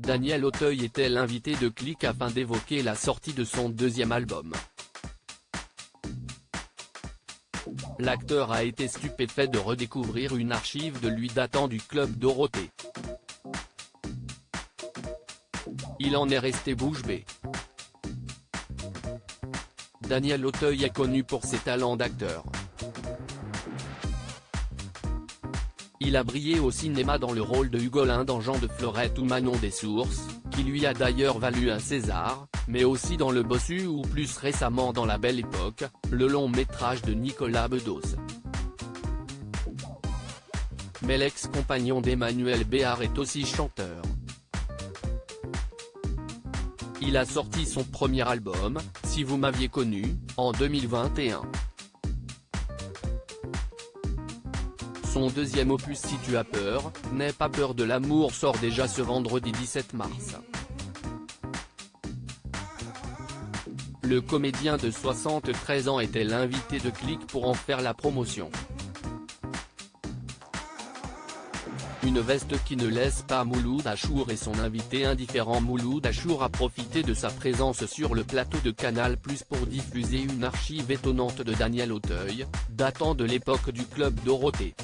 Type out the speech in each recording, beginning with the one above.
Daniel Auteuil était l'invité de Click afin d'évoquer la sortie de son deuxième album. L'acteur a été stupéfait de redécouvrir une archive de lui datant du Club Dorothée. Il en est resté bouche bée. Daniel Auteuil est connu pour ses talents d'acteur. Il a brillé au cinéma dans le rôle de Hugolin dans Jean de Florette ou Manon des Sources, qui lui a d'ailleurs valu un César, mais aussi dans Le Bossu ou plus récemment dans La Belle Époque, le long métrage de Nicolas Bedos. Mais l'ex-compagnon d'Emmanuel Béard est aussi chanteur. Il a sorti son premier album, Si vous m'aviez connu, en 2021. Son deuxième opus Si tu as peur, N'aie pas peur de l'amour sort déjà ce vendredi 17 mars. Le comédien de 73 ans était l'invité de Click pour en faire la promotion. Une veste qui ne laisse pas Mouloud Achour et son invité indifférent. Mouloud Achour a profité de sa présence sur le plateau de Canal+ pour diffuser une archive étonnante de Daniel Auteuil, datant de l'époque du Club Dorothée.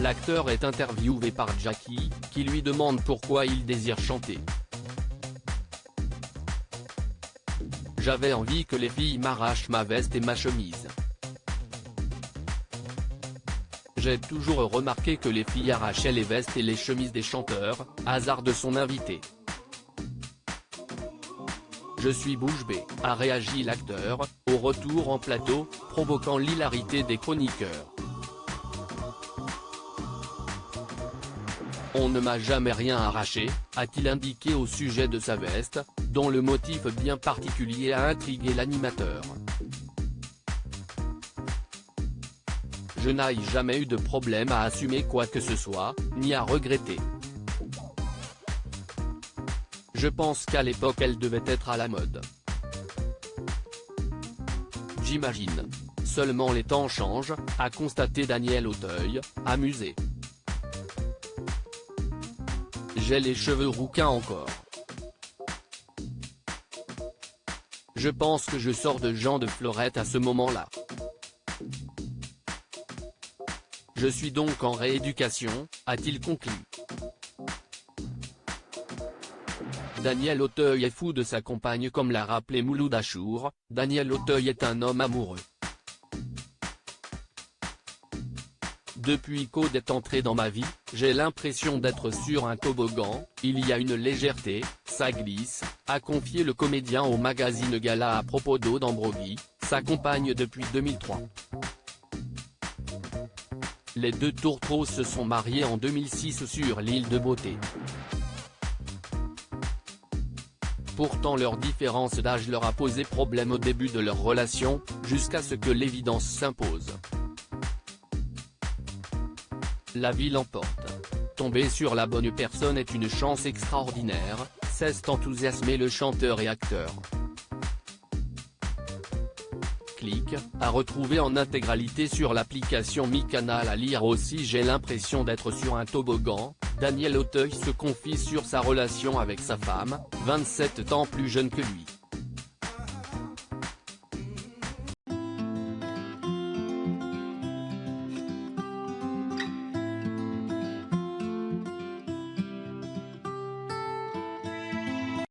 L'acteur est interviewé par Jackie, qui lui demande pourquoi il désire chanter. J'avais envie que les filles m'arrachent ma veste et ma chemise. J'ai toujours remarqué que les filles arrachaient les vestes et les chemises des chanteurs, hasard de son invité. Je suis bouche bée, a réagi l'acteur, au retour en plateau, provoquant l'hilarité des chroniqueurs. On ne m'a jamais rien arraché, a-t-il indiqué au sujet de sa veste, dont le motif bien particulier a intrigué l'animateur. Je n'ai jamais eu de problème à assumer quoi que ce soit, ni à regretter. Je pense qu'à l'époque elle devait être à la mode. J'imagine. Seulement les temps changent, a constaté Daniel Auteuil, amusé. J'ai les cheveux rouquins encore. Je pense que je sors de Jean de Florette à ce moment-là. Je suis donc en rééducation, a-t-il conclu. Daniel Auteuil est fou de sa compagne comme l'a rappelé Mouloud Achour. Daniel Auteuil est un homme amoureux. Depuis qu'Aude est entré dans ma vie, j'ai l'impression d'être sur un toboggan, il y a une légèreté, ça glisse, a confié le comédien au magazine Gala à propos d'Aude Ambroghi, sa compagne depuis 2003. Les deux tourtereaux se sont mariés en 2006 sur l'île de Beauté. Pourtant leur différence d'âge leur a posé problème au début de leur relation, jusqu'à ce que l'évidence s'impose. La vie l'emporte. Tomber sur la bonne personne est une chance extraordinaire, s'est enthousiasmé le chanteur et acteur. Click, à retrouver en intégralité sur l'application MyCanal. À lire aussi. J'ai l'impression d'être sur un toboggan. Daniel Auteuil se confie sur sa relation avec sa femme, 27 ans plus jeune que lui.